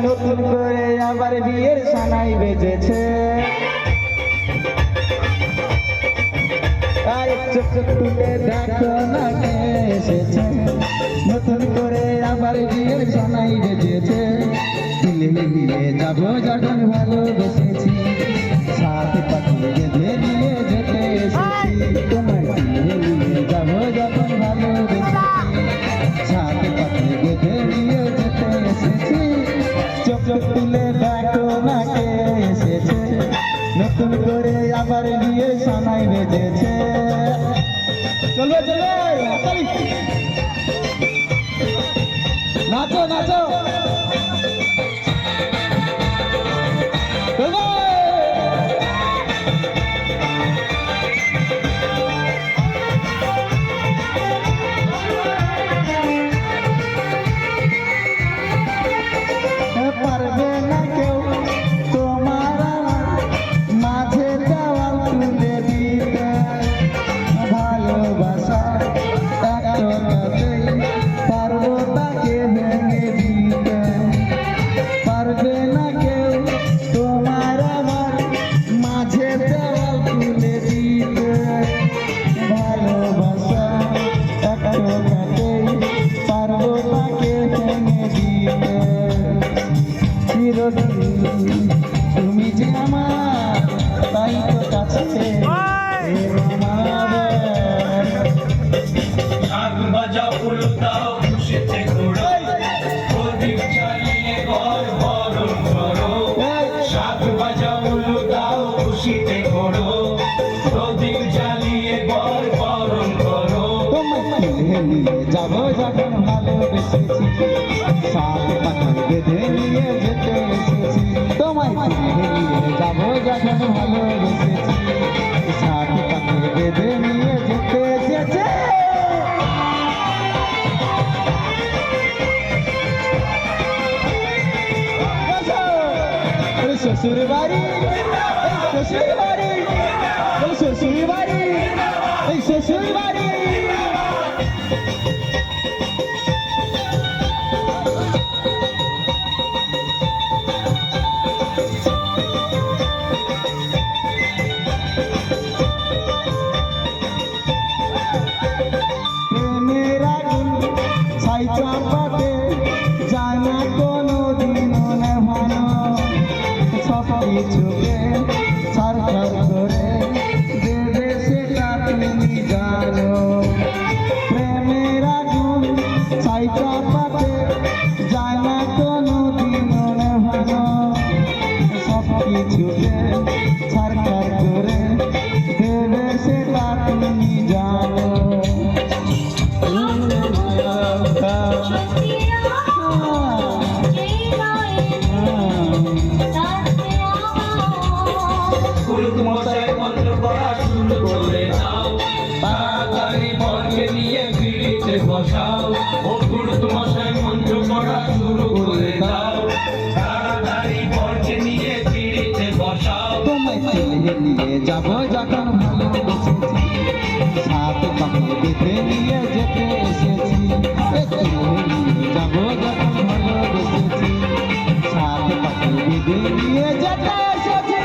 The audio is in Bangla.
নতুন করে আবার বিয়ের সানাই বেজেছে। আরে চোখ চোখ তুলে দেখো না কে এসেছে, নতুন করে আবার বিয়ের সানাই বেজেছে। দিলে মিলিয়ে যাবো যখন ভালোবেসেছি, সাথে পাখি বেঁধে নিয়ে যেতে এসেছি। তোমার দিলে মিলিয়ে যাবো যখন ভালোবেসেছি, সাথে পাখি বেঁধে নিয়ে যেতে এসেছি। চোখ চোখ তুলে দেখো না কে এসেছে, নতুন করে আবার বিয়ে সানাই বেজেছে। চলো চলো নাচো নাচো পারবে না কেউ তোমার আমার মাঝে দেওয়াল তুলে দিতে, ভালোবাসা একটাতেই পারবো তাকে ভেঙে দিতে। পারবে না কেউ তোমার আমার মাঝে দেওয়াল তুলে দিতে, ভালোবাসা একটাতেই পারবো তাকে ভেঙে দিতে। চিরদিন তুমি যে আমার, তাই তো কাছে শাক ভাজা ফুল দাও খুশিতে ঘোড়ো, প্রদীপ জ্বালিয়ে ঘর বরণ করো। শাক ভাজা ফুল দাও খুশিতে ঘোড়ো, প্রদীপ জ্বালিয়ে ঘর বরণ করো। তোমায় তুলে নিয়ে যাবো যখন ভালোবেসেছি, সাথে পাখি বেঁধে নিয়ে যেতে এসেছি। তোমায় তুলে নিয়ে যাবো যখন ভালোবেসেছি, সাথে পাখি বেঁধে নিয়ে যেতে এসেছি। শ্বশুর বাড়ি শ্বশুর বাড়ি শ্বশুর বাড়ি শ্বশুর বাড়ি। প্রেমের আগুন ছাই চাপাতে যায় না কোনো দিনও নেভানো, সব কিছুকে ছাড়খাড় করে দেবে সেটা তুমি জানো। প্রেমের আগুন ছাই চাপাতে যায় না কোনো দিনও নেভানো, সব কিছুকে ছাড়খাড় করে দেবে সেটা তুমি জানো। পুরুত মশাই মন্ত্র পড়া শুরু করে দাও, তাড়াতাড়ি বরকে নিয়ে পিড়িতে বসাও। ও পুরুত মশাই মন্ত্র পড়া শুরু করে দাও, তাড়াতাড়ি বরকে নিয়ে পিড়িতে বসাও। তোমায় তুলে নিয়ে যাবো যখন ভালোবেসেছি, সাথে পাখি বেঁধে নিয়ে যেতে এসেছি। তুলে নিয়ে যাবো যখন ভালোবেসেছি, সাথে পাখি বেঁধে নিয়ে যেতে এসেছি।